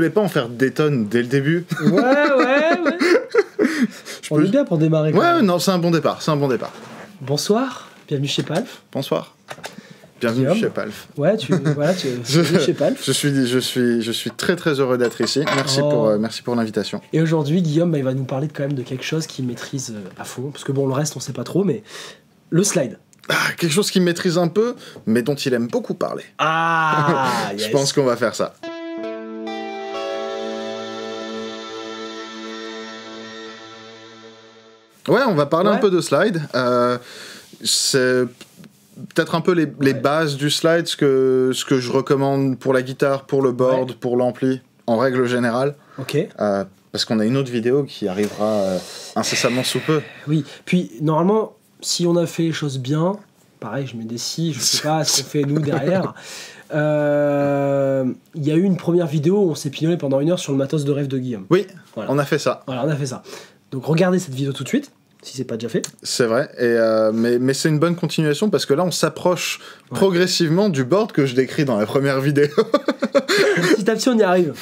voulais pas en faire des tonnes dès le début. Ouais. On est bien pour démarrer. Ouais, non, c'est un bon départ. Bonsoir, bienvenue chez Palf. Bonsoir. Bienvenue chez Palf. Ouais, bienvenue chez Palf. Je suis très très heureux d'être ici. Merci pour l'invitation. Et aujourd'hui, Guillaume, il va nous parler quand même de quelque chose qu'il maîtrise à fond. Parce que bon, le reste, on sait pas trop, mais le slide. Quelque chose qu'il maîtrise un peu, mais dont il aime beaucoup parler. Ah, yes. Je pense qu'on va faire ça. Ouais, on va parler un peu de slide. C'est peut-être un peu les bases du slide, ce que je recommande pour la guitare, pour le board, pour l'ampli, en règle générale. Ok. Parce qu'on a une autre vidéo qui arrivera incessamment sous peu. Oui, puis normalement, si on a fait les choses bien, pareil, je mets des si, je sais pas ce qu'on fait nous derrière. Il y a eu une première vidéo où on s'est pignolé pendant 1 heure sur le matos de rêve de Guillaume. Oui, on a fait ça. Voilà, on a fait ça. Donc regardez cette vidéo tout de suite, si c'est pas déjà fait. C'est vrai, mais c'est une bonne continuation parce que là on s'approche progressivement du board que je décris dans la première vidéo. Petit à petit on y arrive.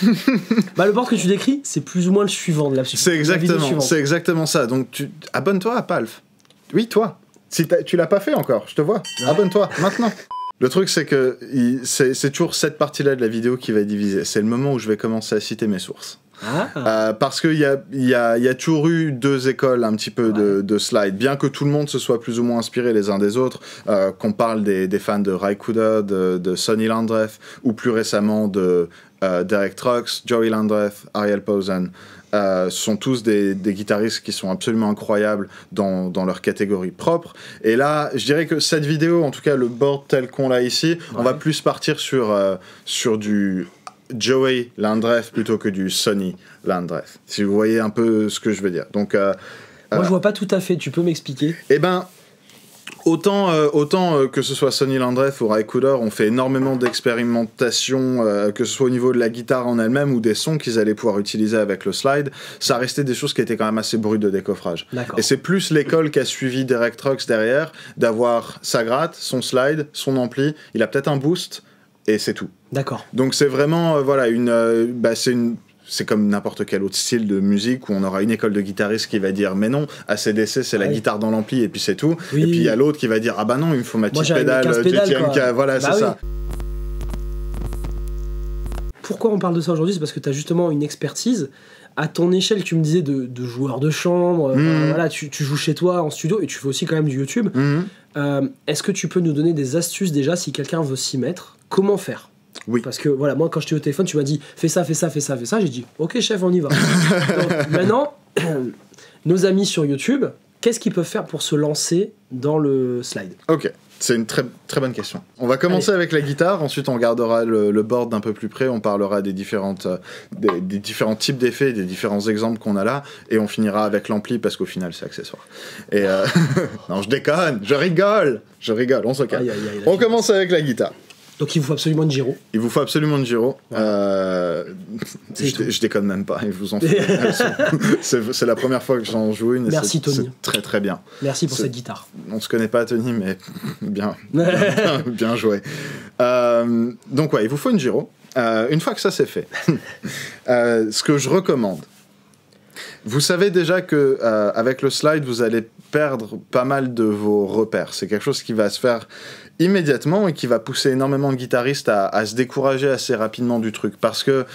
Le board que tu décris, c'est plus ou moins le suivant de la suite. C'est exactement ça. Donc abonne-toi à Palf. Oui, toi. Si tu l'as pas fait encore, je te vois. Ouais. Abonne-toi maintenant. Le truc, c'est que c'est toujours cette partie-là de la vidéo qui va être divisée. C'est le moment où je vais commencer à citer mes sources. Parce qu'il y a toujours eu 2 écoles un petit peu de slide, bien que tout le monde se soit plus ou moins inspiré les uns des autres, qu'on parle des fans de Ry Cooder, de Sonny Landreth, ou plus récemment de Derek Trucks, Joey Landreth, Ariel Posen. Sont tous des guitaristes qui sont absolument incroyables dans leur catégorie propre. Et là, je dirais que cette vidéo, en tout cas le board tel qu'on l'a ici, on va plus partir sur du Joey Landreth plutôt que du Sonny Landreth, si vous voyez un peu ce que je veux dire. Donc, moi je vois pas tout à fait, tu peux m'expliquer? Eh ben, autant que ce soit Sonny Landreth ou Ry Cooder, on fait énormément d'expérimentation, que ce soit au niveau de la guitare en elle-même ou des sons qu'ils allaient pouvoir utiliser avec le slide. Ça restait des choses qui étaient quand même assez brutes de décoffrage. D'accord. Et c'est plus l'école qui a suivi Derek Trucks derrière, d'avoir sa gratte, son slide, son ampli, il a peut-être un boost, et c'est tout. D'accord. Donc c'est vraiment, c'est comme n'importe quel autre style de musique où on aura une école de guitaristes qui va dire mais non, AC/DC c'est la guitare dans l'ampli et puis c'est tout. Oui. Et puis il y a l'autre qui va dire ah bah non, il me faut ma petite pédale, voilà, c'est ça. Pourquoi on parle de ça aujourd'hui? C'est parce que tu as justement une expertise. À ton échelle, tu me disais de joueur de chambre, voilà, tu joues chez toi en studio et tu fais aussi quand même du YouTube. Est-ce que tu peux nous donner des astuces déjà si quelqu'un veut s'y mettre? Comment faire? Oui. Parce que voilà, moi quand je t'ai au téléphone, tu m'as dit fais ça. J'ai dit ok chef, on y va. Donc, maintenant, nos amis sur YouTube, qu'est-ce qu'ils peuvent faire pour se lancer dans le slide? Ok. C'est une très, très bonne question. On va commencer avec la guitare, ensuite on regardera le board d'un peu plus près, on parlera des différents types d'effets, des différents exemples qu'on a là, et on finira avec l'ampli parce qu'au final c'est accessoire. Et non, je déconne, je rigole, on se calme. On commence avec la guitare. Donc il vous faut absolument une gyro. Il vous faut absolument une gyro. Ouais. Je déconne même pas, il vous en faut. C'est la première fois que j'en joue une. Merci Tony. C'est très très bien. Merci pour cette guitare. On se connaît pas Tony, mais bien joué. Donc ouais, il vous faut une gyro. Une fois que ça c'est fait, ce que je recommande, vous savez déjà que avec le slide vous allez perdre pas mal de vos repères. C'est quelque chose qui va se faire immédiatement et qui va pousser énormément de guitaristes à se décourager assez rapidement du truc, parce que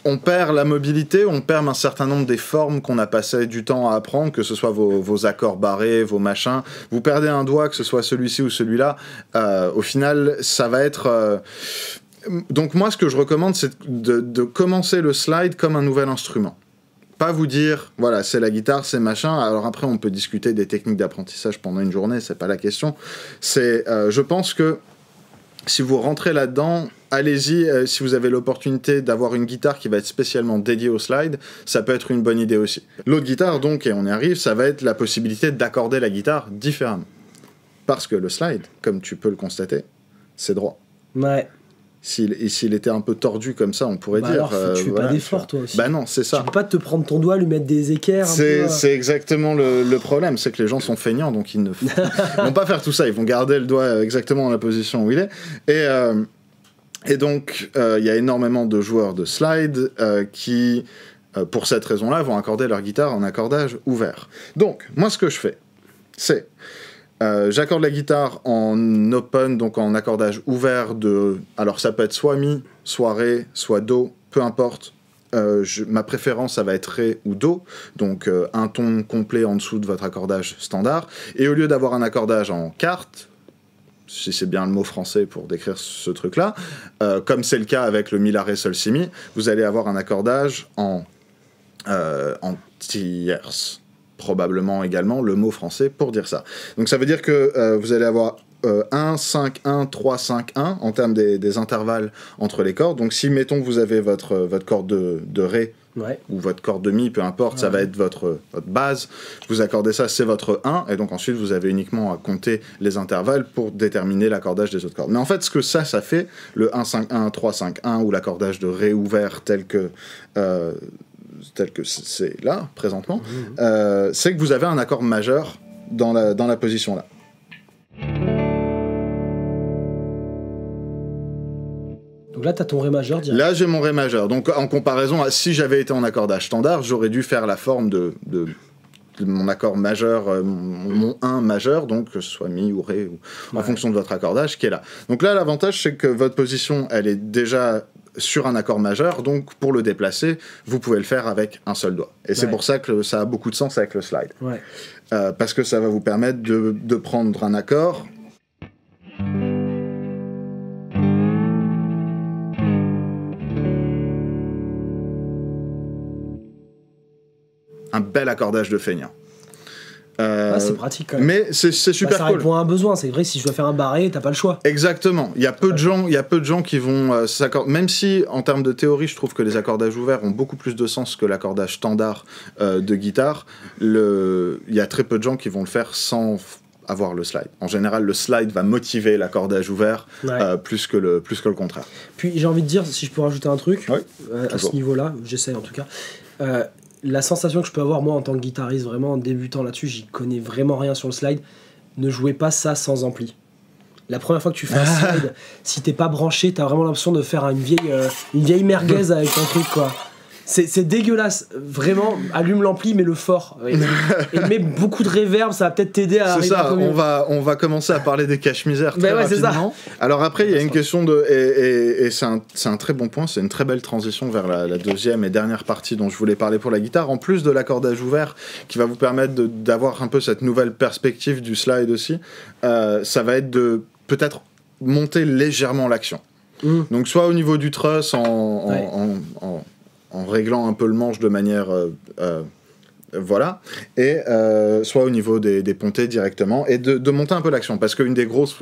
on perd la mobilité, on perd un certain nombre des formes qu'on a passé du temps à apprendre, que ce soit vos accords barrés, vos machins. Vous perdez un doigt, que ce soit celui-ci ou celui-là. Au final, ça va être... Donc moi, ce que je recommande, c'est de commencer le slide comme un nouvel instrument. Pas vous dire, voilà, c'est la guitare, c'est machin. Alors après, on peut discuter des techniques d'apprentissage pendant une journée, c'est pas la question. Je pense que si vous rentrez là-dedans, allez-y. Si vous avez l'opportunité d'avoir une guitare qui va être spécialement dédiée au slide, ça peut être une bonne idée aussi. L'autre guitare, donc, et on y arrive, ça va être la possibilité d'accorder la guitare différemment. Parce que le slide, comme tu peux le constater, c'est droit. Ouais. S'il était un peu tordu comme ça, on pourrait dire... Alors, tu fais pas d'effort, toi aussi. Bah non, c'est ça. Tu peux pas te prendre ton doigt, lui mettre des équerres. C'est exactement le problème, c'est que les gens sont feignants, donc ils ne vont pas faire tout ça. Ils vont garder le doigt exactement dans la position où il est. Et donc, il y a énormément de joueurs de slide qui, pour cette raison-là, vont accorder leur guitare en accordage ouvert. Donc, moi, ce que je fais, c'est... j'accorde la guitare en open, donc en accordage ouvert de... Alors, ça peut être soit mi, soit ré, soit do, peu importe. Ma préférence, ça va être ré ou do, donc un ton complet en dessous de votre accordage standard. Et au lieu d'avoir un accordage en quarte, si c'est bien le mot français pour décrire ce truc-là, comme c'est le cas avec le mi, la, ré, sol, si, mi, vous allez avoir un accordage en tierce. Probablement également le mot français pour dire ça. Donc ça veut dire que vous allez avoir 1, 5, 1, 3, 5, 1 en termes des intervalles entre les cordes. Donc si, mettons, vous avez votre corde de ré ou votre corde de mi, peu importe, ça va être votre base. Vous accordez ça, c'est votre 1, et donc ensuite vous avez uniquement à compter les intervalles pour déterminer l'accordage des autres cordes. Mais en fait, ce que ça fait, le 1, 5, 1, 3, 5, 1, ou l'accordage de ré ouvert tel que c'est là, présentement, c'est que vous avez un accord majeur dans la position là. Donc là, tu as ton ré majeur direct. Là, j'ai mon ré majeur. Donc, en comparaison à si j'avais été en accordage standard, j'aurais dû faire la forme de mon accord majeur, mon 1 majeur, donc que ce soit mi ou ré, ou en fonction de votre accordage, qui est là. Donc là, l'avantage, c'est que votre position, elle est déjà sur un accord majeur, donc pour le déplacer, vous pouvez le faire avec un seul doigt. Et c'est pour ça que ça a beaucoup de sens avec le slide. Parce que ça va vous permettre de prendre un accord... un bel accordage de feignant. C'est pratique quand même. Mais c'est super ça cool. répond à un besoin. C'est vrai que si je dois faire un barré, t'as pas le choix. Exactement. Il y a peu de gens qui vont s'accorder. Même si, en termes de théorie, je trouve que les accordages ouverts ont beaucoup plus de sens que l'accordage standard de guitare, il y a très peu de gens qui vont le faire sans avoir le slide. En général, le slide va motiver l'accordage ouvert plus que le contraire. Puis j'ai envie de dire, si je peux rajouter un truc à ce niveau-là, j'essaie en tout cas. La sensation que je peux avoir, moi, en tant que guitariste, vraiment en débutant là-dessus, j'y connais vraiment rien sur le slide, ne jouez pas ça sans ampli. La première fois que tu fais un slide, si t'es pas branché, t'as vraiment l'impression de faire une vieille merguez avec ton truc, quoi. C'est dégueulasse, vraiment, allume l'ampli, mais le fort. Et mets beaucoup de reverb, ça va peut-être t'aider à arriver un peu mieux. On va commencer à parler des cache-misères très rapidement. Alors après, il y a une question de... Et c'est un très bon point, c'est une très belle transition vers la deuxième et dernière partie dont je voulais parler pour la guitare, en plus de l'accordage ouvert, qui va vous permettre d'avoir un peu cette nouvelle perspective du slide aussi, ça va être de peut-être monter légèrement l'action. Donc soit au niveau du truss, en réglant un peu le manche de manière voilà, et soit au niveau des pontées directement, et de monter un peu l'action, parce qu'une des grosses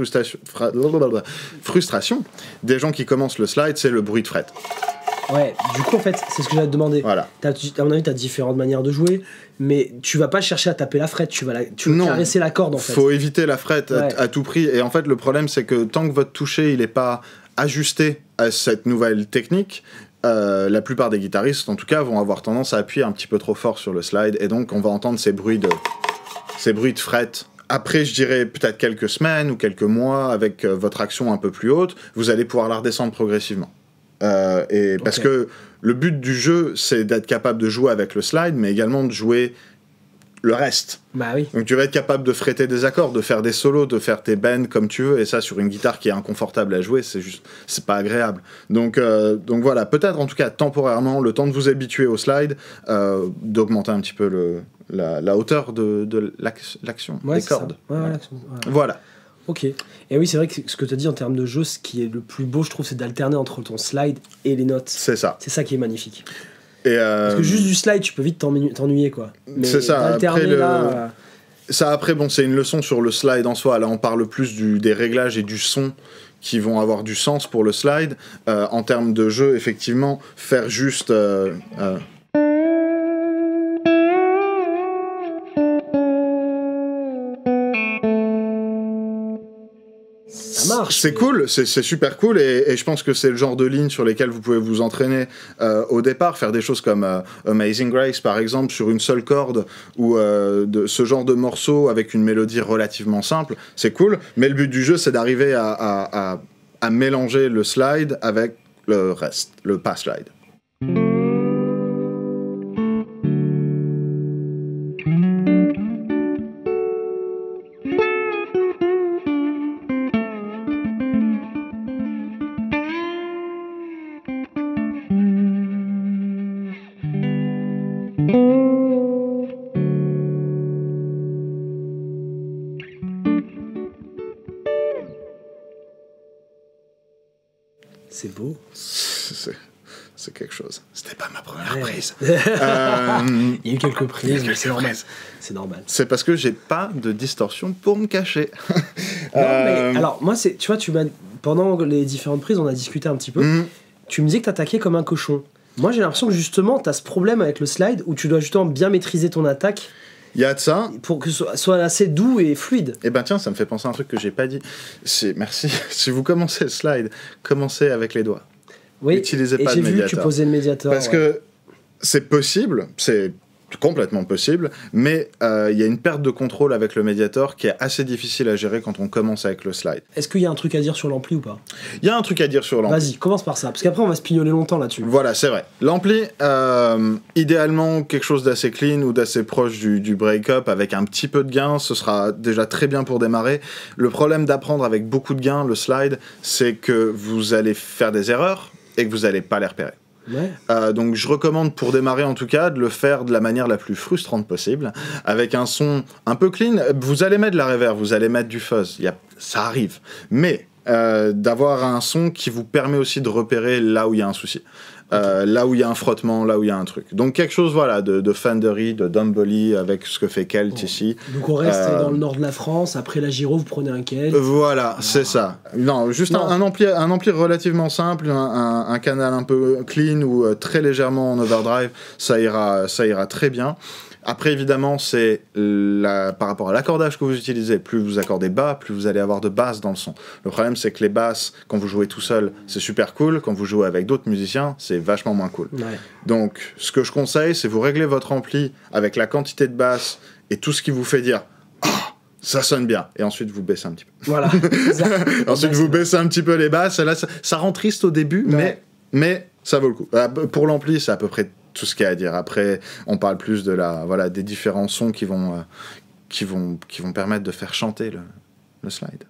frustrations des gens qui commencent le slide, c'est le bruit de fret. Ouais, du coup en fait, c'est ce que j'allais te demander. Voilà. À mon avis, t'as différentes manières de jouer, mais tu vas pas chercher à taper la frette, tu vas caresser la corde en fait. Faut éviter la frette à tout prix, et en fait le problème c'est que tant que votre toucher il est pas ajusté à cette nouvelle technique, la plupart des guitaristes en tout cas vont avoir tendance à appuyer un petit peu trop fort sur le slide, et donc on va entendre ces bruits de fret. Après, je dirais peut-être quelques semaines ou quelques mois, avec votre action un peu plus haute, vous allez pouvoir la redescendre progressivement. Parce que le but du jeu, c'est d'être capable de jouer avec le slide, mais également de jouer le reste. Bah oui. Donc tu vas être capable de fretter des accords, de faire des solos, de faire tes bends comme tu veux, et ça sur une guitare qui est inconfortable à jouer, c'est pas agréable. Donc voilà, peut-être en tout cas temporairement, le temps de vous habituer au slide, d'augmenter un petit peu la hauteur de l'action des cordes. Voilà. Ok. Et oui, c'est vrai que ce que tu as dit en termes de jeu, ce qui est le plus beau, je trouve, c'est d'alterner entre ton slide et les notes. C'est ça. C'est ça qui est magnifique. Parce que juste du slide, tu peux vite t'ennuyer, quoi. Mais c'est ça. Après, bon, c'est une leçon sur le slide en soi. Là, on parle plus des réglages et du son qui vont avoir du sens pour le slide. En termes de jeu, effectivement, faire juste... C'est cool, c'est super cool, et je pense que c'est le genre de ligne sur lesquelles vous pouvez vous entraîner au départ, faire des choses comme Amazing Grace par exemple sur une seule corde, ou ce genre de morceau avec une mélodie relativement simple, c'est cool, mais le but du jeu c'est d'arriver à à mélanger le slide avec le reste, le pas slide. C'est beau. C'est quelque chose. C'était pas ma première prise. Il y a eu quelques prises, mais c'est normal. C'est normal. C'est parce que j'ai pas de distorsion pour me cacher. Non, mais alors, moi, tu vois, pendant les différentes prises, on a discuté un petit peu. Tu me disais que t'attaquais comme un cochon. Moi, j'ai l'impression que justement, t'as ce problème avec le slide où tu dois justement bien maîtriser ton attaque. Il y a de ça. Pour que ce soit assez doux et fluide. Eh ben tiens, ça me fait penser à un truc que j'ai pas dit. Merci. Si vous commencez le slide, commencez avec les doigts. Oui, utilisez pas et de j'ai vu que tu posais le médiator. Parce que c'est possible, c'est complètement possible, mais il y a une perte de contrôle avec le médiator qui est assez difficile à gérer quand on commence avec le slide. Est-ce qu'il y a un truc à dire sur l'ampli ou pas? Il y a un truc à dire sur l'ampli. Vas-y, commence par ça, parce qu'après on va se pignoler longtemps là-dessus. Voilà, c'est vrai. L'ampli, idéalement quelque chose d'assez clean ou d'assez proche du break-up avec un petit peu de gain, ce sera déjà très bien pour démarrer. Le problème d'apprendre avec beaucoup de gain, le slide, c'est que vous allez faire des erreurs et que vous n'allez pas les repérer. Ouais. Donc je recommande pour démarrer en tout cas de le faire de la manière la plus frustrante possible, avec un son un peu clean. Vous allez mettre de la reverb, vous allez mettre du fuzz, ça arrive, mais d'avoir un son qui vous permet aussi de repérer là où il y a un souci. Là où il y a un frottement, là où il y a un truc. Donc quelque chose voilà, de Fendery, de Dumbly avec ce que fait Kelt ici. Donc on reste dans le nord de la France, après la Giro vous prenez un Kelt. Voilà, c'est ça. Non, juste un ampli relativement simple, un canal un peu clean ou très légèrement en overdrive, ça ira très bien. Après, évidemment, c'est par rapport à l'accordage que vous utilisez. Plus vous accordez bas, plus vous allez avoir de basses dans le son. Le problème, c'est que les basses, quand vous jouez tout seul, c'est super cool. Quand vous jouez avec d'autres musiciens, c'est vachement moins cool. Ouais. Donc, ce que je conseille, c'est vous réglez votre ampli avec la quantité de basses et tout ce qui vous fait dire « Ah, ça sonne bien !» Et ensuite, vous baissez un petit peu. Voilà. Ensuite, vous baissez un petit peu les basses. Et là, ça rend triste au début, mais ça vaut le coup. Pour l'ampli, c'est à peu près tout ce qu'il y a à dire. Après, on parle plus de des différents sons qui vont permettre de faire chanter le slide.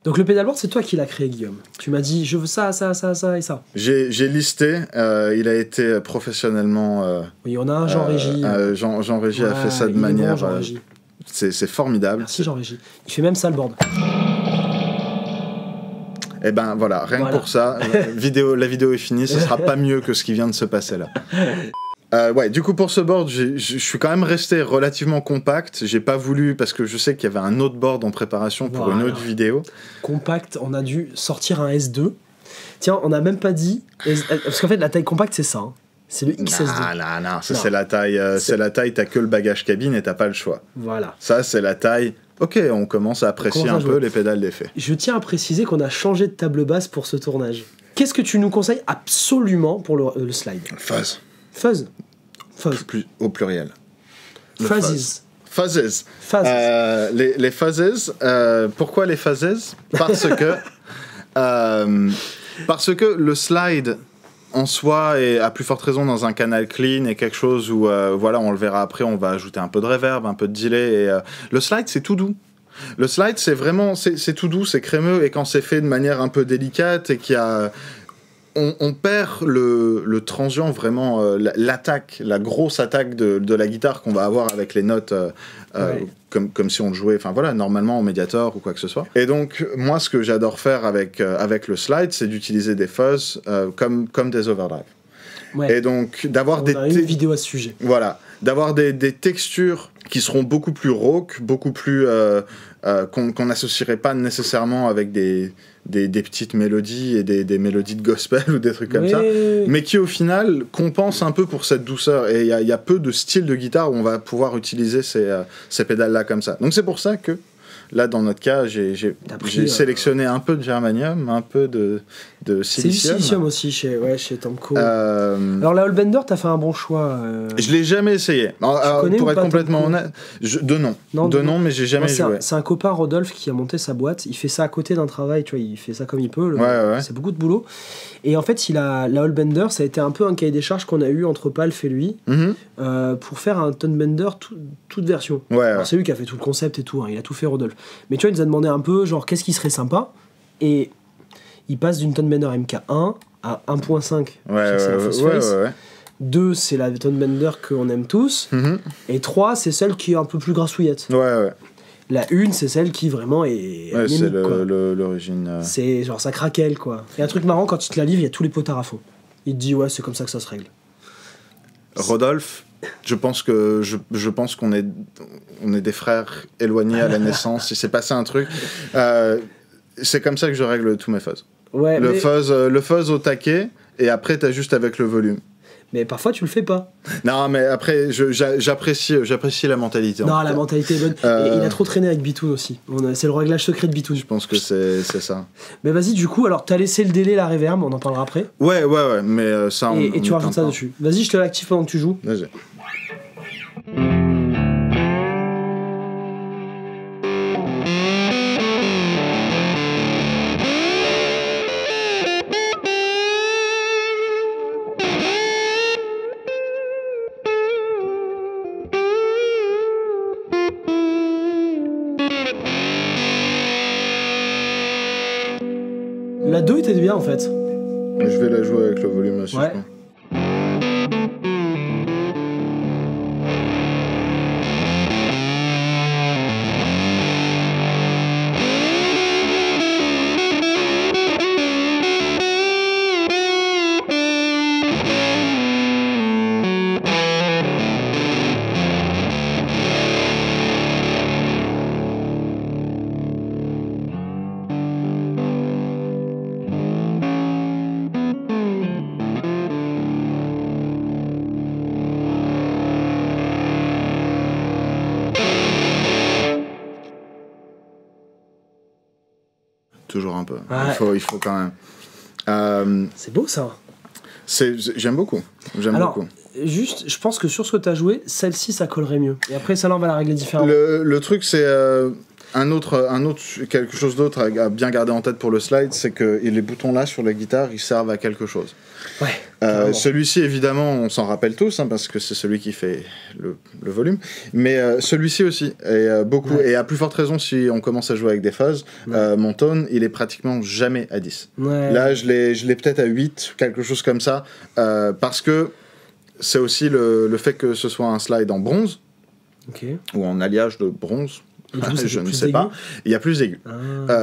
Donc le pedalboard, c'est toi qui l'as créé, Guillaume. Tu m'as dit, je veux ça, ça, ça, ça et ça. J'ai listé, il a été professionnellement... oui, on a un Jean-Régis. Jean-Régis a fait ça de manière... Bon, c'est formidable. Merci Jean-Régis. Il fait même ça le board. Et ben voilà, rien que pour ça, la vidéo est finie, ce sera pas mieux que ce qui vient de se passer là. Ouais, du coup pour ce board, je suis quand même resté relativement compact. J'ai pas voulu, parce que je sais qu'il y avait un autre board en préparation pour une autre vidéo. Compact, on a dû sortir un S2. Tiens, on n'a même pas dit... Parce qu'en fait, la taille compacte, c'est ça. Hein. C'est le XS2. Non, ça c'est la taille. C'est la taille, t'as que le bagage cabine et t'as pas le choix. Voilà. Ça, c'est la taille... Ok, on commence à apprécier un peu les pédales d'effet. Je tiens à préciser qu'on a changé de table basse pour ce tournage. Qu'est-ce que tu nous conseilles absolument pour le slide? Fuzz. Fuzz. Au pluriel. Fuzzes. Fuzzes. Les fuzzes. Pourquoi les fuzzes? Parce que le slide en soi est à plus forte raison dans un canal clean et quelque chose où on le verra après, on va ajouter un peu de reverb, un peu de delay et le slide c'est tout doux. Le slide c'est vraiment c'est tout doux, c'est crémeux et quand c'est fait de manière un peu délicate et qu'il y a on perd le transient vraiment l'attaque, la grosse attaque de la guitare qu'on va avoir avec les notes comme si on le jouait normalement au médiator ou quoi que ce soit. Et donc moi ce que j'adore faire avec le slide c'est d'utiliser des fuzz comme des overdrive. Ouais. Et donc d'avoir on a une vidéo à ce sujet. Voilà, d'avoir des textures qui seront beaucoup plus rauques, beaucoup plus qu'on n'associerait pas nécessairement avec des petites mélodies et des mélodies de gospel ou des trucs comme ça, mais qui au final compensent un peu pour cette douceur. Et il y a peu de styles de guitare où on va pouvoir utiliser ces pédales-là comme ça. Donc c'est pour ça que là, dans notre cas, j'ai sélectionné un peu de germanium, un peu de de C'est du silicium. silicium aussi chez Tomco. Alors la Allbender, t'as fait un bon choix. Je l'ai jamais essayé. connais Pour ou être pas, complètement Tomco honnête, de nom, mais j'ai jamais Moi, joué. c'est un copain, Rodolphe, qui a monté sa boîte. Il fait ça à côté d'un travail, tu vois, il fait ça comme il peut. Ouais. C'est beaucoup de boulot. Et en fait, la Allbender, ça a été un peu un cahier des charges qu'on a eu entre Palf et lui pour faire un Tonebender toute version. Alors, c'est lui qui a fait tout le concept et tout, hein, il a tout fait, Rodolphe. Mais tu vois, il nous a demandé un peu, genre, qu'est-ce qui serait sympa. Et il passe d'une Tonebender MK1 à 1.5. C'est la Phosphate. 2, c'est la Tonebender qu'on aime tous. Et 3, c'est celle qui est un peu plus grassouillette. La 1, c'est celle qui vraiment est anémique, c'est l'origine. C'est genre ça craquelle, quoi. Et un truc marrant, quand il te la livre, il y a tous les potards à fond. Il te dit, ouais, c'est comme ça que ça se règle. Rodolphe, je pense qu'on est des frères éloignés à la naissance. Il s'est passé un truc. C'est comme ça que je règle tous mes fuzz. Le fuzz au taquet, et après t'as juste avec le volume. Mais parfois tu le fais pas. Non, mais après j'apprécie la mentalité. Non, la mentalité est bonne. Et il a trop traîné avec Bitoun aussi. C'est le réglage secret de Bitoun. Je pense que c'est ça. Mais vas-y, du coup, alors t'as laissé le délai, la reverb, on en parlera après. Ouais, mais ça et tu rajoutes ça dessus. Vas-y, je te l'active pendant que tu joues. Vas-y. La 2 était bien en fait. Je vais la jouer avec le volume aussi, je pense. Toujours un peu. Il faut quand même. C'est beau ça. J'aime beaucoup. Juste, je pense que sur ce que tu as joué, celle-ci ça collerait mieux. Et après, celle-là, on va la régler différemment. Le truc, c'est quelque chose d'autre à bien garder en tête pour le slide, c'est que les boutons là sur la guitare, ils servent à quelque chose. Celui-ci, évidemment, on s'en rappelle tous, parce que c'est celui qui fait le volume. Mais celui-ci aussi, et à plus forte raison si on commence à jouer avec des fuzz, mon tone, il est pratiquement jamais à 10. Là, je l'ai peut-être à 8, quelque chose comme ça, parce que c'est aussi le fait que ce soit un slide en bronze, ou en alliage de bronze. Je ne sais pas. Il y a plus d'aigus.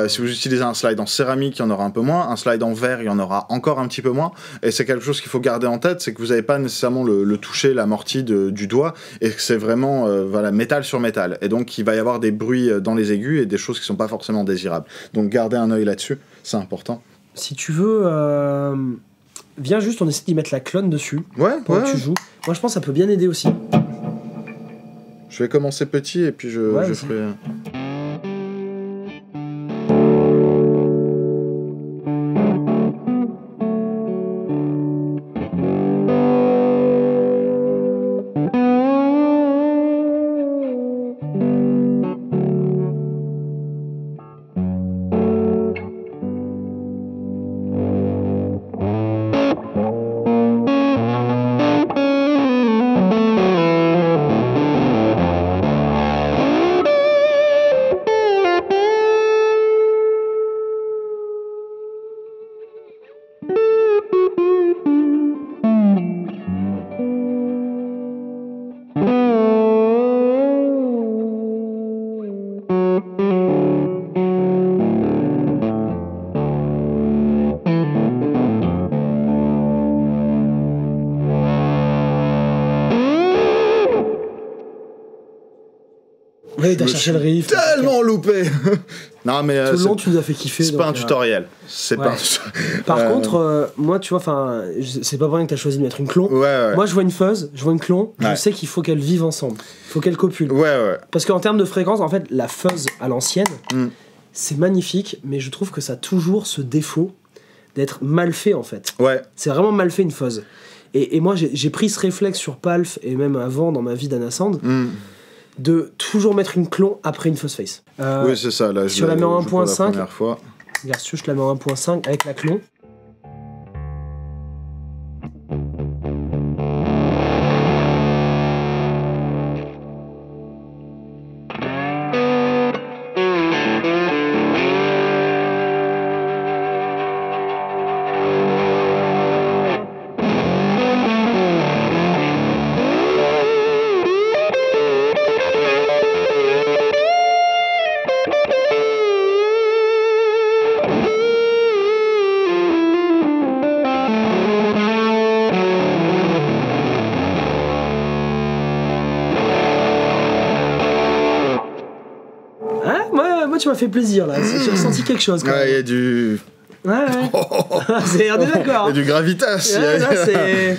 Si vous utilisez un slide en céramique, il y en aura un peu moins. Un slide en verre, il y en aura encore un petit peu moins. Et c'est quelque chose qu'il faut garder en tête, c'est que vous n'avez pas nécessairement le toucher, l'amorti du doigt, et que c'est vraiment métal sur métal. Et donc il va y avoir des bruits dans les aigus et des choses qui ne sont pas forcément désirables. Donc gardez un œil là-dessus, c'est important. Si tu veux, viens juste, on essaie d'y mettre la clone dessus. Pendant que tu joues. Moi je pense que ça peut bien aider aussi. Je vais commencer petit et puis je ferai... Oui, t'as cherché le riff. Tellement loupé. Non, mais tout le long, tu nous as fait kiffer. C'est pas un tutoriel. Par contre, moi, tu vois, c'est pas pour rien que t'as choisi de mettre une clon. Moi, je vois une fuzz, je vois une clon, je sais qu'il faut qu'elles vivent ensemble. Il faut qu'elles copulent. Parce qu'en termes de fréquence, en fait, la fuzz à l'ancienne, c'est magnifique, mais je trouve que ça a toujours ce défaut d'être mal fait en fait. Ouais. C'est vraiment mal fait une fuzz. Et moi j'ai pris ce réflexe sur Palf et même avant dans ma vie d'Anasand de toujours mettre une clon après une fuzz face. Oui, c'est ça. Là, si on la met en 1.5, la première fois. Regarde, je la mets en 1.5 avec la clon. Tu m'as fait plaisir là, j'ai ressenti quelque chose quand même. Ouais, il y a du... Ouais. On est d'accord. Il y a du gravitas. Ouais, là, c'est...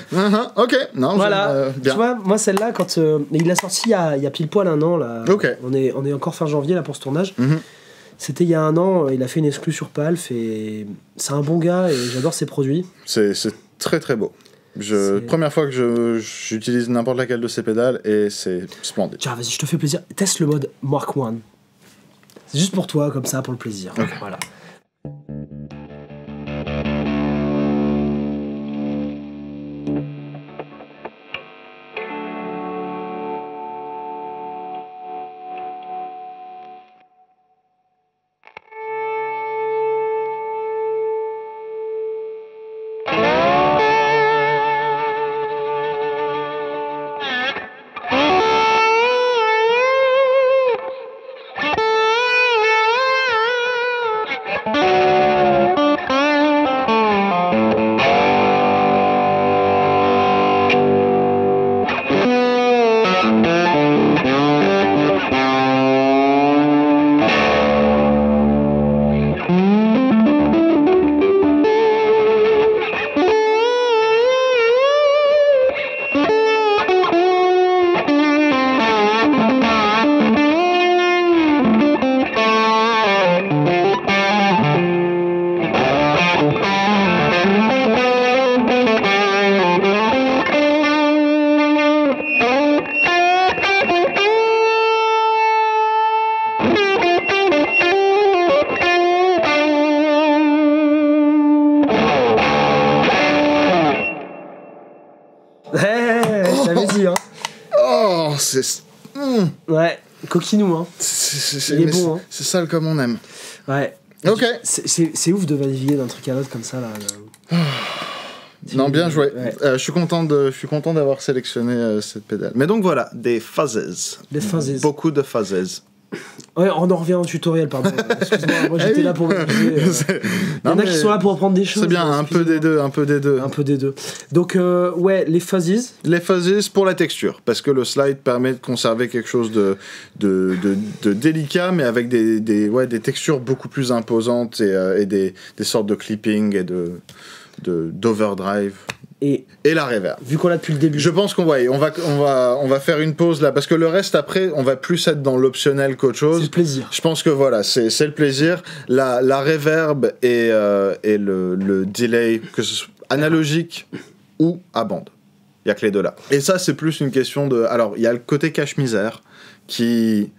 Ok, non, voilà. bien. Tu vois, moi celle-là, quand il l'a sorti il y a pile poil 1 an là. Okay. On est encore fin janvier là pour ce tournage. C'était il y a 1 an, il a fait une exclue sur Palf et c'est un bon gars et j'adore ses produits. C'est très très beau. Première fois que j'utilise n'importe laquelle de ces pédales et c'est splendide. Tiens, vas-y, je te fais plaisir. Teste le mode Mark I. C'est juste pour toi, comme ça, pour le plaisir. Okay. Voilà. Ouais, coquinou, hein. Il est bon, hein. C'est sale comme on aime. Ouais. Ok. C'est ouf de naviguer d'un truc à l'autre comme ça, là. Non, bien joué. Ouais. Je suis content d'avoir sélectionné cette pédale. Mais donc voilà, des fuzzes. Des fuzzes. Beaucoup de fuzzes. Ouais, on en revient au tutoriel, pardon. Excuse-moi, moi j'étais là pour m'amuser. Il y en a qui sont là pour apprendre des choses. C'est bien, un peu des deux. Donc, ouais, les fuzzes. Les fuzzes pour la texture, parce que le slide permet de conserver quelque chose de délicat, mais avec des textures beaucoup plus imposantes et des sortes de clipping et d'overdrive. Et la reverb. Vu qu'on l'a depuis le début. Je pense qu'on va faire une pause là, parce que le reste après, on va plus être dans l'optionnel qu'autre chose. C'est le plaisir. Je pense que voilà, c'est le plaisir. La reverb et le delay, que ce soit analogique ou à bande. Il y a que les deux là. Et ça, c'est plus une question de... Alors, il y a le côté cache-misère qui...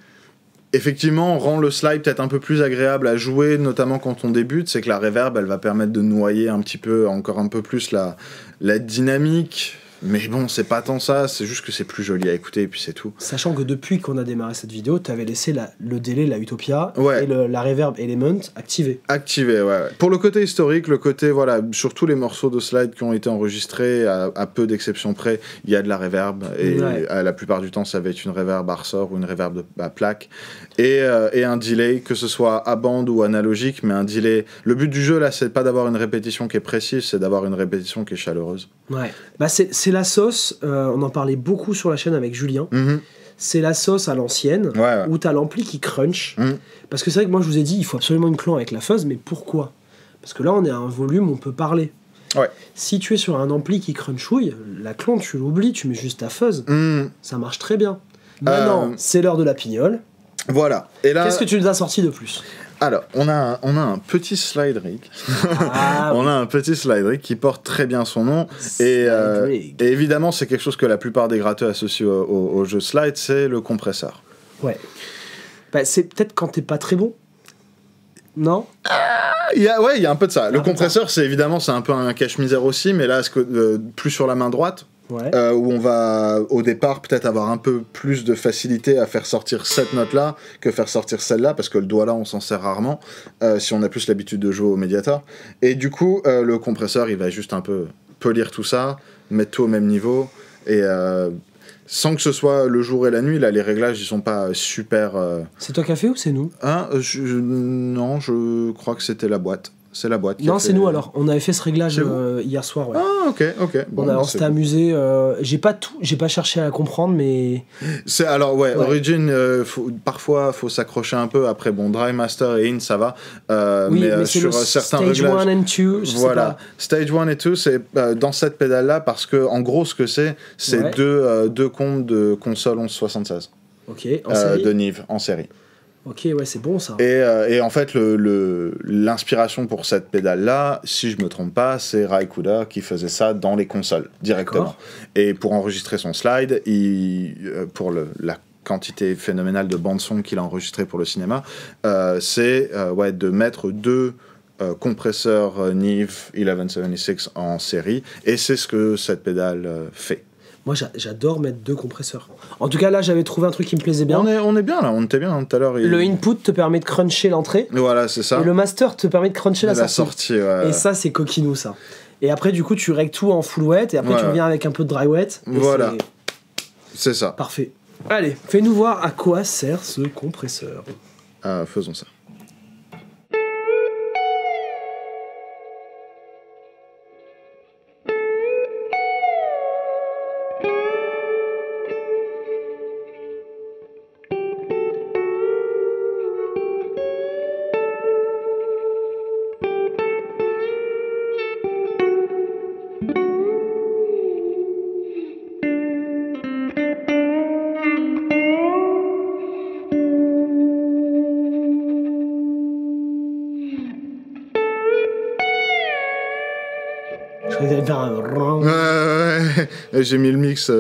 effectivement, rend le slide peut-être un peu plus agréable à jouer, notamment quand on débute. C'est que la reverb, elle va permettre de noyer encore un peu plus la dynamique. Mais bon, c'est pas tant ça, c'est juste que c'est plus joli à écouter et puis c'est tout. Sachant que depuis qu'on a démarré cette vidéo, t'avais laissé le délai, la Utopia et la reverb Element activé. Activé, ouais. Pour le côté historique, voilà, sur tous les morceaux de slide qui ont été enregistrés, à peu d'exceptions près, il y a de la reverb. Et la plupart du temps, ça va être une reverb à ressort ou une reverb à plaque. Et un delay, que ce soit à bande ou analogique, mais un delay. Le but du jeu, là, c'est pas d'avoir une répétition qui est précise, c'est d'avoir une répétition qui est chaleureuse. Ouais. Bah, c'est la sauce, on en parlait beaucoup sur la chaîne avec Julien. C'est la sauce à l'ancienne, où t'as l'ampli qui crunch. Parce que c'est vrai que moi, je vous ai dit, il faut absolument une clon avec la fuzz, mais pourquoi ? Parce que là, on est à un volume, on peut parler. Ouais. Si tu es sur un ampli qui crunchouille, la clon, tu l'oublies, tu mets juste ta fuzz. Ça marche très bien. Maintenant, c'est l'heure de la pignole. Voilà. Et là, qu'est-ce que tu nous as sorti de plus ? Alors, on a un petit slide rig. Ah, On a un petit slide rig qui porte très bien son nom. Et évidemment, c'est quelque chose que la plupart des gratteux associent au jeu slide, c'est le compresseur. Ouais. Bah, c'est peut-être quand t'es pas très bon. Non ? Il y a un peu de ça. Le compresseur, c'est un peu un cache-misère aussi, mais là, plus sur la main droite, ouais. où on va, au départ, peut-être avoir un peu plus de facilité à faire sortir cette note-là que faire sortir celle-là, parce que le doigt là, on s'en sert rarement, si on a plus l'habitude de jouer au médiator. Et du coup, le compresseur, il va juste un peu polir tout ça, mettre tout au même niveau, et sans que ce soit le jour et la nuit, là, les réglages, ils sont pas super... C'est toi qui as fait ou c'est nous ? Non, je crois que c'était la boîte. C'est la boîte qui Non, a c'est fait... nous alors. On avait fait ce réglage C'est hier soir. Ouais. Ah, ok. Bon, on s'était amusé. J'ai pas cherché à comprendre, mais. Alors, Origin, parfois, faut s'accrocher un peu. Après, bon, Dry Master et In, ça va. Oui, mais sur certains Stage réglages. 1 and 2, voilà. Stage 1 et 2, c'est dans cette pédale-là, parce que, en gros, ce que c'est deux comptes de console 1176. Ok, en série de Nive, en série. Ok, ouais, c'est bon ça. Et en fait, l'inspiration pour cette pédale-là, si je me trompe pas, c'est Raikuda qui faisait ça dans les consoles, directement. D'accord. Et pour enregistrer son slide, pour la quantité phénoménale de bande-son qu'il a enregistré pour le cinéma, c'est de mettre deux compresseurs Neve 1176 en série, et c'est ce que cette pédale fait. Moi, j'adore mettre deux compresseurs. En tout cas, là, j'avais trouvé un truc qui me plaisait bien. On est bien là, on était bien tout à l'heure. Le input te permet de cruncher l'entrée. Voilà, c'est ça. Et le master te permet de cruncher la sortie. Ouais. Et ça, c'est coquinou, ça. Et après, du coup, tu règles tout en full wet, et après, tu reviens avec un peu de dry wet. Voilà. C'est ça. Parfait. Allez, fais-nous voir à quoi sert ce compresseur. Faisons ça. J'ai mis le mix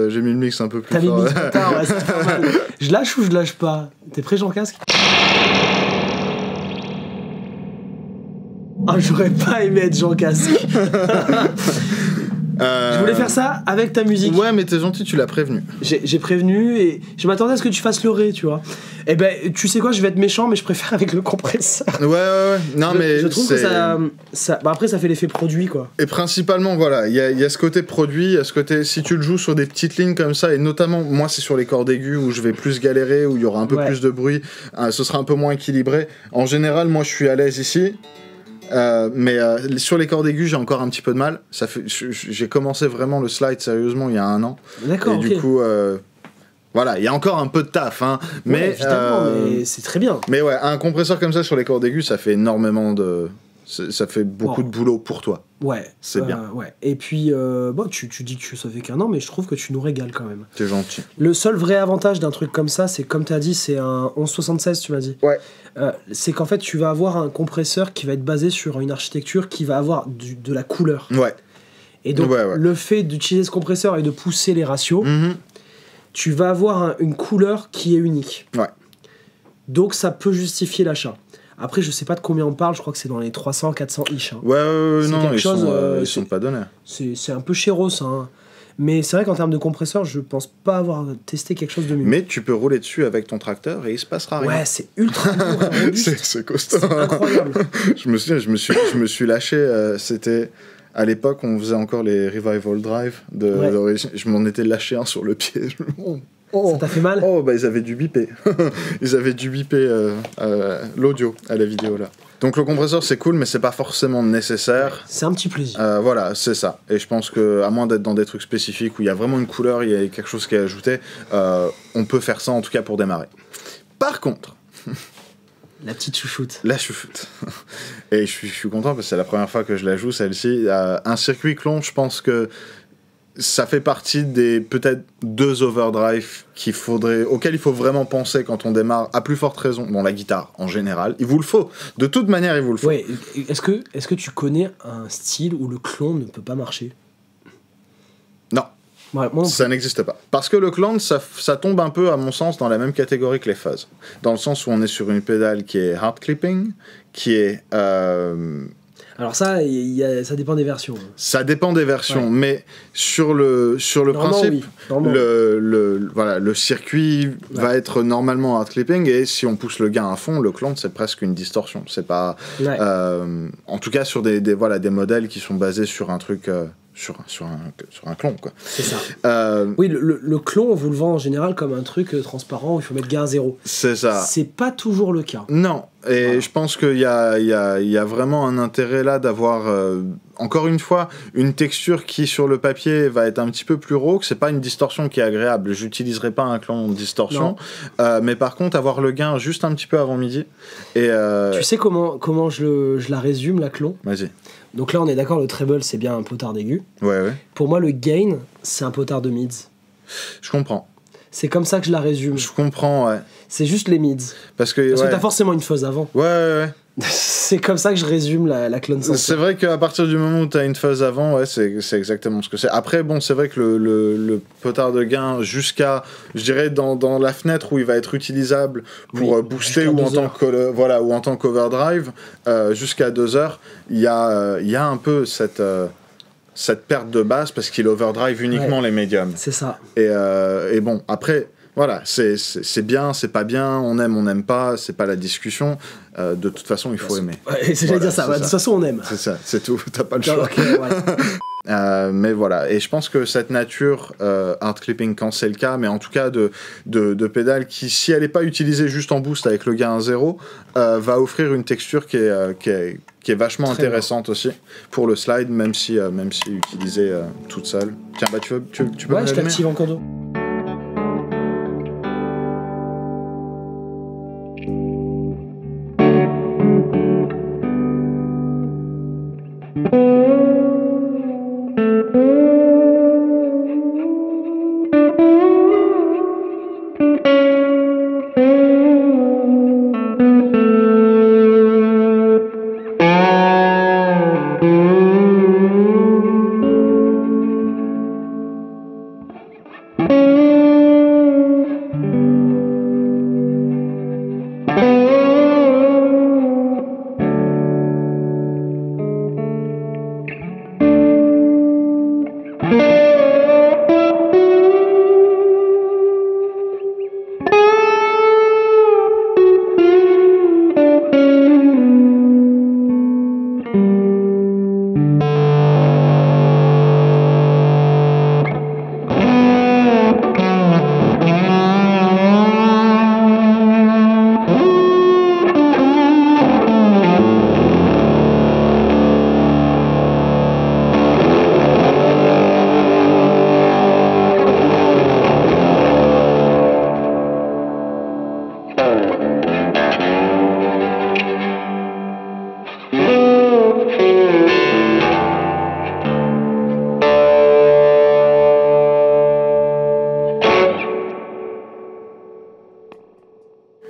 un peu plus fort. T'as mis le mix trop tard, ouais, c'est pas mal. Je lâche ou je lâche pas ? T'es prêt, Jean Casque ? Ah, j'aurais pas aimé être Jean Casque. Je voulais faire ça avec ta musique. Ouais, mais t'es gentil, tu l'as prévenu. J'ai prévenu et je m'attendais à ce que tu fasses le ré, tu vois. Eh ben, tu sais quoi, je vais être méchant, mais je préfère avec le compresseur. Ouais. Non, mais je trouve que ça bah après, ça fait l'effet produit, quoi. Et principalement, voilà, il y a ce côté produit, il y a ce côté, si tu le joues sur des petites lignes comme ça, et notamment, moi, c'est sur les cordes aiguës où je vais plus galérer, où il y aura un peu plus de bruit, ce sera un peu moins équilibré. En général, moi, je suis à l'aise ici. Mais sur les cordes aiguës, j'ai encore un petit peu de mal. J'ai commencé vraiment le slide sérieusement il y a 1 an. D'accord. Et du coup, voilà, il y a encore un peu de taf, hein. Mais, évidemment, mais c'est très bien. Mais ouais, un compresseur comme ça sur les cordes aiguës, ça fait énormément de. Ça fait beaucoup de boulot pour toi. Ouais. C'est bien. Ouais. Et puis, tu dis que ça fait qu'1 an, mais je trouve que tu nous régales quand même. T'es gentil. Le seul vrai avantage d'un truc comme ça, c'est comme tu as dit, c'est un 1176, tu m'as dit. Ouais. C'est qu'en fait, tu vas avoir un compresseur qui va être basé sur une architecture qui va avoir de la couleur. Ouais. Et donc, le fait d'utiliser ce compresseur et de pousser les ratios, tu vas avoir une couleur qui est unique. Ouais. Donc, ça peut justifier l'achat. Après, je sais pas de combien on parle, je crois que c'est dans les 300, 400 ish. Hein. Ouais, non, ils sont pas donnés. C'est un peu chéros, hein. Mais c'est vrai qu'en termes de compresseur, je pense pas avoir testé quelque chose de mieux. Mais tu peux rouler dessus avec ton tracteur et il se passera rien. Ouais, c'est ultra lourd. C'est costaud. C'est incroyable. je me suis lâché, c'était... À l'époque, on faisait encore les Revival Drive d'origine. Je m'en étais lâché un sur le pied. Ça t'a fait mal ? Oh, bah ils avaient dû biper. Ils avaient dû biper l'audio à la vidéo là. Donc le compresseur c'est cool, mais c'est pas forcément nécessaire. C'est un petit plaisir. Voilà, c'est ça. Et je pense que à moins d'être dans des trucs spécifiques où il y a vraiment une couleur, il y a quelque chose qui est ajouté, on peut faire ça en tout cas pour démarrer. Par contre. La petite chouchoute. La chouchoute. Et je suis content parce que c'est la première fois que je la joue, celle-ci. Un circuit clone, je pense que ça fait partie des peut-être 2 overdrive auxquels il faut vraiment penser quand on démarre, à plus forte raison. Bon, la guitare, en général, il vous le faut. De toute manière, il vous le faut. Ouais, est-ce que tu connais un style où le clone ne peut pas marcher? Non. Ouais, moi ça n'existe pas. Parce que le clone, ça tombe un peu, à mon sens, dans la même catégorie que les fuzz. Dans le sens où on est sur une pédale qui est hard clipping, qui est... Alors ça, ça dépend des versions. Ça dépend des versions, mais sur le principe, oui. le circuit va être normalement hard clipping, et si on pousse le gain à fond, le clone, c'est presque une distorsion. C'est pas... en tout cas, sur des modèles qui sont basés sur un truc... Sur un clone, quoi. C'est ça. Oui, le clone, on vous le vend en général comme un truc transparent où il faut mettre gain à 0. C'est ça. C'est pas toujours le cas. Non, et je pense qu'il y a vraiment un intérêt là d'avoir, encore une fois, une texture qui, sur le papier, va être un petit peu plus rauque. C'est pas une distorsion qui est agréable. J'utiliserai pas un clone distorsion. Mais par contre, avoir le gain juste un petit peu avant midi. Et, tu sais comment je la résume, la clone? Vas-y. Donc là, on est d'accord, le treble, c'est bien un potard d'aigu. Ouais. Pour moi, le gain, c'est un potard de mids. Je comprends. C'est comme ça que je la résume. Je comprends, ouais. C'est juste les mids. Parce que t'as forcément une fuzz avant. Ouais. C'est comme ça que je résume la clone sensor. C'est vrai qu'à partir du moment où t'as une fuzz avant, ouais, c'est exactement ce que c'est. Après, bon, c'est vrai que le potard de gain jusqu'à, je dirais, dans la fenêtre où il va être utilisable pour booster ou en tant qu'overdrive, jusqu'à 2 heures, il y a un peu cette perte de base parce qu'il overdrive uniquement les médiums. C'est ça. Et bon, après... Voilà, c'est bien, c'est pas bien, on n'aime pas, c'est pas la discussion. De toute façon, il faut aimer. J'allais dire ça, de toute façon, on aime. C'est ça, c'est tout, t'as pas le choix. Mais voilà, et je pense que cette nature hard clipping, quand c'est le cas, mais en tout cas de pédale qui, si elle n'est pas utilisée juste en boost avec le gain à 0, va offrir une texture qui est vachement très intéressante aussi pour le slide, même si utilisée toute seule. Tiens, tu peux je t'active en cours d'eau.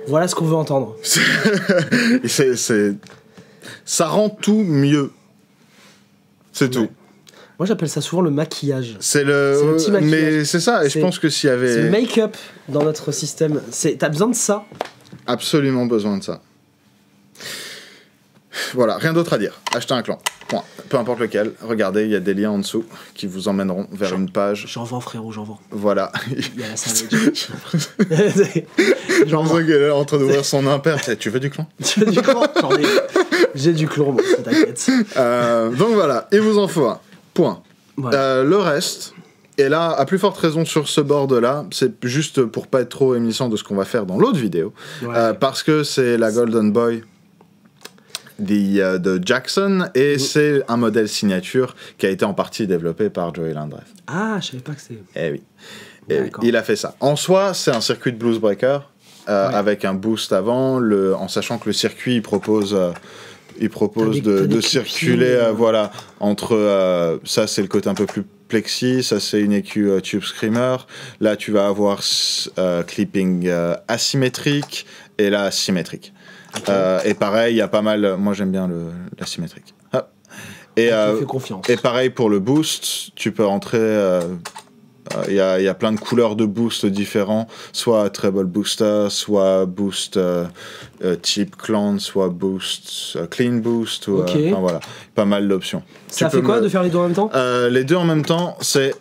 Voilà ce qu'on veut entendre. Ça rend tout mieux. C'est tout. Moi, j'appelle ça souvent le maquillage. C'est le petit maquillage. Mais c'est ça, et je pense que s'il y avait... C'est le make-up dans notre système. T'as besoin de ça. Absolument besoin de ça. Voilà, rien d'autre à dire. Achetez un clan. Point. Peu importe lequel. Regardez, il y a des liens en dessous qui vous emmèneront vers une page. J'en vends, frérot, j'en vends. Voilà. Il y a la savage. J'en vends qu'elle est en train d'ouvrir son impair. Tu veux du clan? Tu veux du clan? J'ai du clan, bon, t'inquiète. Donc voilà, il vous en faut un. Point. Voilà. Le reste... Et là, à plus forte raison sur ce board-là, c'est juste pour pas être trop émissant de ce qu'on va faire dans l'autre vidéo, parce que c'est la Golden Boy de Jackson, et c'est un modèle signature qui a été en partie développé par Joey Landreth. Ah, je savais pas que c'était... Eh oui. Il a fait ça. En soi, c'est un circuit de Blues Breaker, avec un boost avant, en sachant que le circuit propose de circuler voilà, entre... ça, c'est le côté un peu plus Plexi, ça c'est une EQ Tube Screamer. Là, tu vas avoir clipping asymétrique et là symétrique. Okay. Et pareil, il y a pas mal. Moi, j'aime bien l'asymétrique. Ah. Et fais confiance. Et pareil pour le boost, tu peux rentrer. Il y a plein de couleurs de boost différents, soit treble booster, soit boost type clan, soit boost clean boost, ou, okay. Voilà, pas mal d'options. Ça fait quoi de faire les deux en même temps ? Les deux en même temps, c'est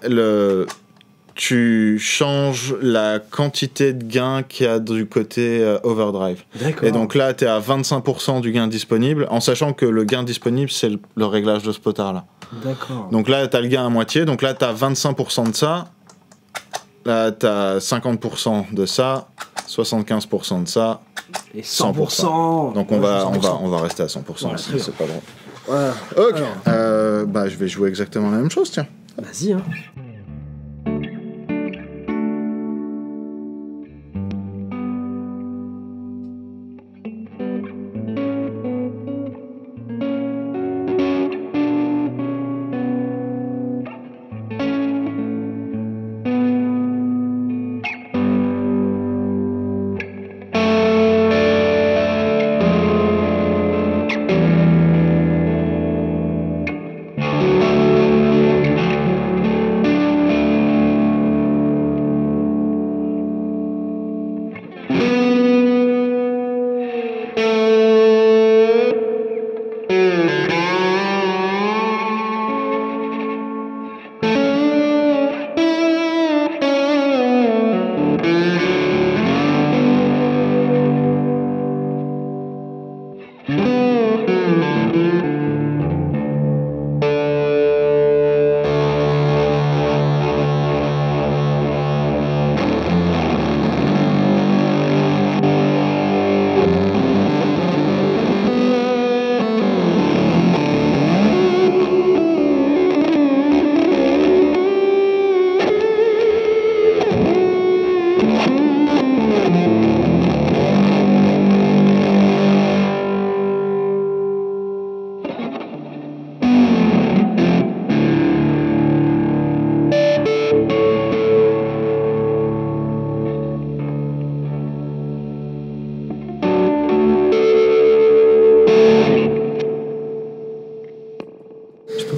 tu changes la quantité de gain qu'il y a du côté overdrive. D'accord. Et donc là, tu es à 25% du gain disponible, en sachant que le gain disponible, c'est le réglage de ce potard-là. D'accord. Donc là, tu as le gain à moitié, donc là, tu as 25% de ça, là, tu as 50% de ça, 75% de ça, et 100%. Donc on va rester à 100%, voilà, c'est pas drôle. Voilà. Ok, je vais jouer exactement la même chose, tiens. Vas-y, hein.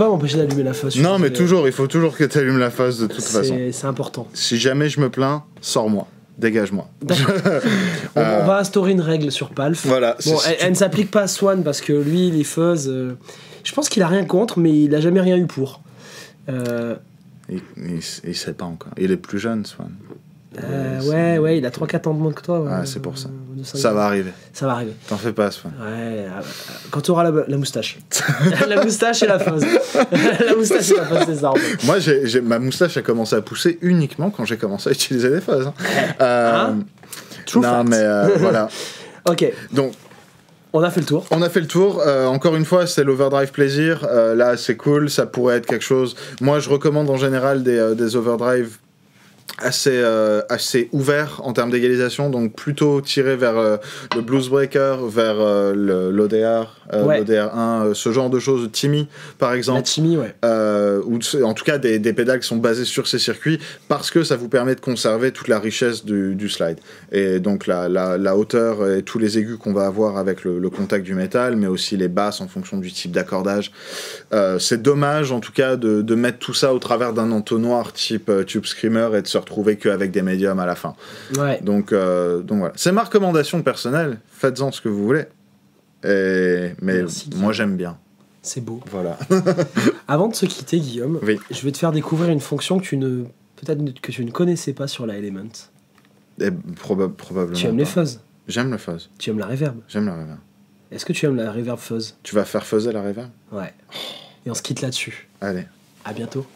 M'empêcher d'allumer la fuzz. Non, mais toujours, il faut toujours que tu allumes la fuzz de toute façon. C'est important. Si jamais je me plains, sors-moi, dégage-moi. On va instaurer une règle sur Palf. Voilà. Bon, elle ne s'applique pas à Swan parce que lui, les fuzz, je pense qu'il a rien contre, mais il a jamais rien eu pour. Il sait pas encore. Il est plus jeune, Swan. Ouais, il a 3-4 ans de moins que toi. Ouais, c'est pour ça. Ça va arriver. Ça va arriver. T'en fais pas, Swan. Ouais, quand tu auras la moustache. La moustache et la fuzz. La moustache et la fuzz, c'est ça. En fait. Moi, ma moustache a commencé à pousser uniquement quand j'ai commencé à utiliser les fuzz. Non, mais voilà. Ok. Donc, on a fait le tour. Encore une fois, c'est l'overdrive plaisir. Là, c'est cool. Ça pourrait être quelque chose. Moi, je recommande en général des overdrive assez ouvert en termes d'égalisation, donc plutôt tiré vers le Bluesbreaker, vers l'ODR, l'ODR1, ce genre de choses, Timmy par exemple. La Timmy, ouais. Ou en tout cas des pédales qui sont basées sur ces circuits, parce que ça vous permet de conserver toute la richesse du slide. Et donc la hauteur et tous les aigus qu'on va avoir avec le contact du métal, mais aussi les basses en fonction du type d'accordage. C'est dommage en tout cas de mettre tout ça au travers d'un entonnoir type Tube Screamer et de se retrouver qu'avec des médiums à la fin. Ouais. Donc voilà. C'est ma recommandation personnelle. Faites-en ce que vous voulez. Mais merci, moi j'aime bien. C'est beau. Voilà. Avant de se quitter, Guillaume, oui. Je vais te faire découvrir une fonction que tu ne connaissais pas sur la Element. Probablement. Tu aimes les fuzz? J'aime le fuzz. Tu aimes la reverb? J'aime la reverb. Est-ce que tu aimes la reverb fuzz? Tu vas faire fuzzer la reverb? Ouais. Et on se quitte là-dessus. Allez. À bientôt.